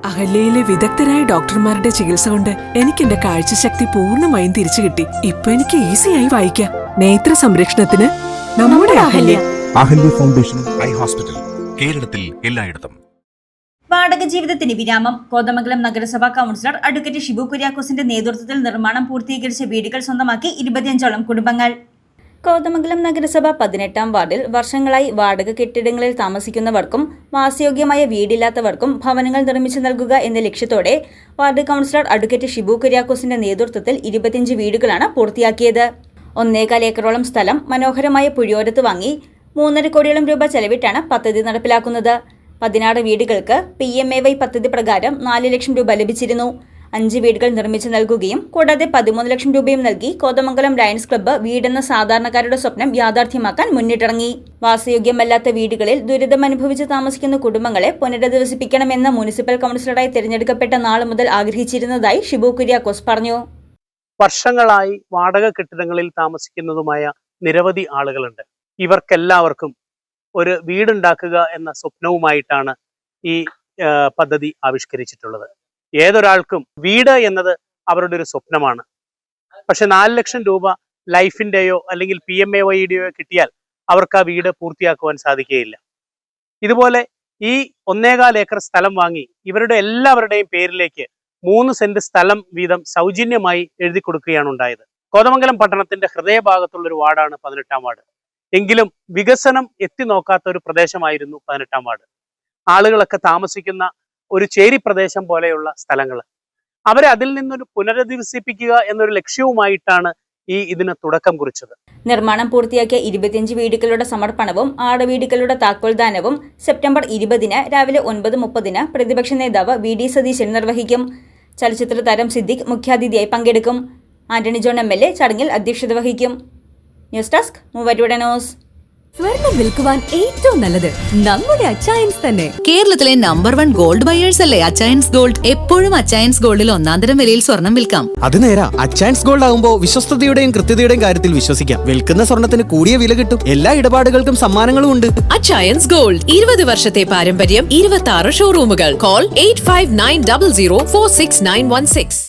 അഹല്യയിലെ വിദഗ്ധരായ ഡോക്ടർമാരുടെ ചികിത്സ കൊണ്ട് എനിക്ക് എന്റെ കാഴ്ചശക്തി പൂർണ്ണമായും തിരിച്ചു കിട്ടി. ഇപ്പൊ എനിക്ക് ഈസിയായി വായിക്കാം. നേത്ര സംരക്ഷണത്തിന് നമ്മുടെ Ahalya. Ahalya foundation eye hospital, കേരളത്തിൽ എല്ലായിടത്തും. വാടക ജീവിതത്തിന് വിരാമം. കോതമംഗലം നഗരസഭാ കൗൺസിലർ അഡ്വക്കേറ്റ് ഷിബു കുര്യാക്കോസിന്റെ നേതൃത്വത്തിൽ നിർമ്മാണം പൂർത്തീകരിച്ച വീടുകൾ സ്വന്തമാക്കി 25ഓളം കുടുംബങ്ങൾ. കോതമംഗലം നഗരസഭ 18-ാം വാർഡിൽ വർഷങ്ങളായി വാടക കെട്ടിടങ്ങളിൽ താമസിക്കുന്നവർക്കും വാസയോഗ്യമായ വീടില്ലാത്തവർക്കും ഭവനങ്ങൾ നിർമ്മിച്ചു നൽകുക എന്ന ലക്ഷ്യത്തോടെ വാർഡ് കൗൺസിലർ അഡ്വക്കേറ്റ് ഷിബു കുര്യാക്കോസിന്റെ നേതൃത്വത്തിൽ 25 വീടുകളാണ് പൂർത്തിയാക്കിയത്. 1.25 ഏക്കറോളം സ്ഥലം മനോഹരമായ പുഴയോരത്ത് വാങ്ങി 3.5 കോടിയോളം രൂപ ചെലവിട്ടാണ് പദ്ധതി നടപ്പിലാക്കുന്നത്. 16 വീടുകൾക്ക് PMAY പദ്ധതി പ്രകാരം 4 ലക്ഷം രൂപ ലഭിച്ചിരുന്നു. 5 വീടുകൾ നിർമ്മിച്ചു നൽകുകയും കൂടാതെ 13 ലക്ഷം രൂപയും നൽകി കോതമംഗലം ലയൺസ് ക്ലബ്ബ് വീടെന്ന സാധാരണക്കാരുടെ സ്വപ്നം യാഥാർത്ഥ്യമാക്കാൻ മുന്നിട്ടിറങ്ങി. വാസയോഗ്യമല്ലാത്ത വീടുകളിൽ ദുരിതമനുഭവിച്ച് താമസിക്കുന്ന കുടുംബങ്ങളെ പുനരധിവസിപ്പിക്കണമെന്ന മുനിസിപ്പൽ കൗൺസിലറായി തിരഞ്ഞെടുക്കപ്പെട്ട നാൾ മുതൽ ആഗ്രഹിച്ചിരുന്നതായി ഷിബു കുര്യാക്കോസ് പറഞ്ഞു. വർഷങ്ങളായി വാടക കെട്ടിടങ്ങളിൽ താമസിക്കുന്നതുമായ നിരവധി ആളുകളുണ്ട്. ഇവർക്കെല്ലാവർക്കും ഒരു വീടുണ്ടാക്കുക എന്ന സ്വപ്നവുമായിട്ടാണ് ഈ പദ്ധതി ആവിഷ്കരിച്ചിട്ടുള്ളത്. ഏതൊരാൾക്കും വീട് എന്നത് അവരുടെ ഒരു സ്വപ്നമാണ്. പക്ഷെ 4 ലക്ഷം രൂപ ലൈഫിൻ്റെയോ അല്ലെങ്കിൽ PMAYയുടെയോ കിട്ടിയാൽ അവർക്ക് ആ വീട് പൂർത്തിയാക്കുവാൻ സാധിക്കുകയില്ല. ഇതുപോലെ ഈ 1.25 ഏക്കർ സ്ഥലം വാങ്ങി ഇവരുടെ എല്ലാവരുടെയും പേരിലേക്ക് 3 സെന്റ് സ്ഥലം വീതം സൗജന്യമായി എഴുതി കൊടുക്കുകയാണ് ഉണ്ടായത്. കോതമംഗലം പട്ടണത്തിന്റെ ഹൃദയഭാഗത്തുള്ളൊരു വാർഡാണ് 18-ാം വാർഡ്. എങ്കിലും വികസനം എത്തി നോക്കാത്ത ഒരു പ്രദേശമായിരുന്നു 18-ാം വാർഡ്. ആളുകളൊക്കെ താമസിക്കുന്ന ഒരു ചേരി പ്രദേശം പോലെയുള്ള സ്ഥലങ്ങൾ, അവരെ അതിൽ നിന്നൊരു പുനരധിവസിപ്പിക്കുക എന്നൊരു ലക്ഷ്യവുമായിട്ടാണ് ഇതിന് തുടക്കം കുറിച്ചത്. നിർമ്മാണം പൂർത്തിയാക്കിയ 25 വീടുകളുടെ സമർപ്പണവും 6 വീടുകളുടെ താക്കോൽദാനവും സെപ്റ്റംബർ 20-ന് രാവിലെ 9:30 പ്രതിപക്ഷ നേതാവ് VD സതീശൻ നിർവഹിക്കും. ചലച്ചിത്ര താരം സിദ്ദിഖ് മുഖ്യാതിഥിയായി പങ്കെടുക്കും. ആന്റണി ജോൺ MLA ചടങ്ങിൽ അധ്യക്ഷത വഹിക്കും. News desk Muvattupuzha news. സ്വർണം വിൽക്കുവാൻ ഏറ്റവും നല്ലത് നമ്മുടെ അച്ചയൻസ് തന്നെ. കേരളത്തിലെ നമ്പർ 1 ഗോൾഡ് ബയേഴ്സ് അല്ലേ അച്ചയൻസ് ഗോൾഡ്. എപ്പോഴും അച്ചയൻസ് ഗോൾഡിൽ 1-ാം വിലയിൽ സ്വർണം വിൽക്കാം. അത് നേരാ. അച്ചയൻസ് ഗോൾഡ് ആകുമ്പോൾ വിശ്വസ്തതയുടെയും കൃത്യതയുടെയും കാര്യത്തിൽ വിശ്വസിക്കാം. വിൽക്കുന്ന സ്വർണത്തിന് കൂടിയ വില കിട്ടും. എല്ലാ ഇടപാടുകൾക്കും സമ്മാനങ്ങളും ഉണ്ട്. അച്ചയൻസ് ഗോൾഡ് 20 വർഷത്തെ പാരമ്പര്യം, 26 ഷോറൂമുകൾ. കോൾ 8590046916.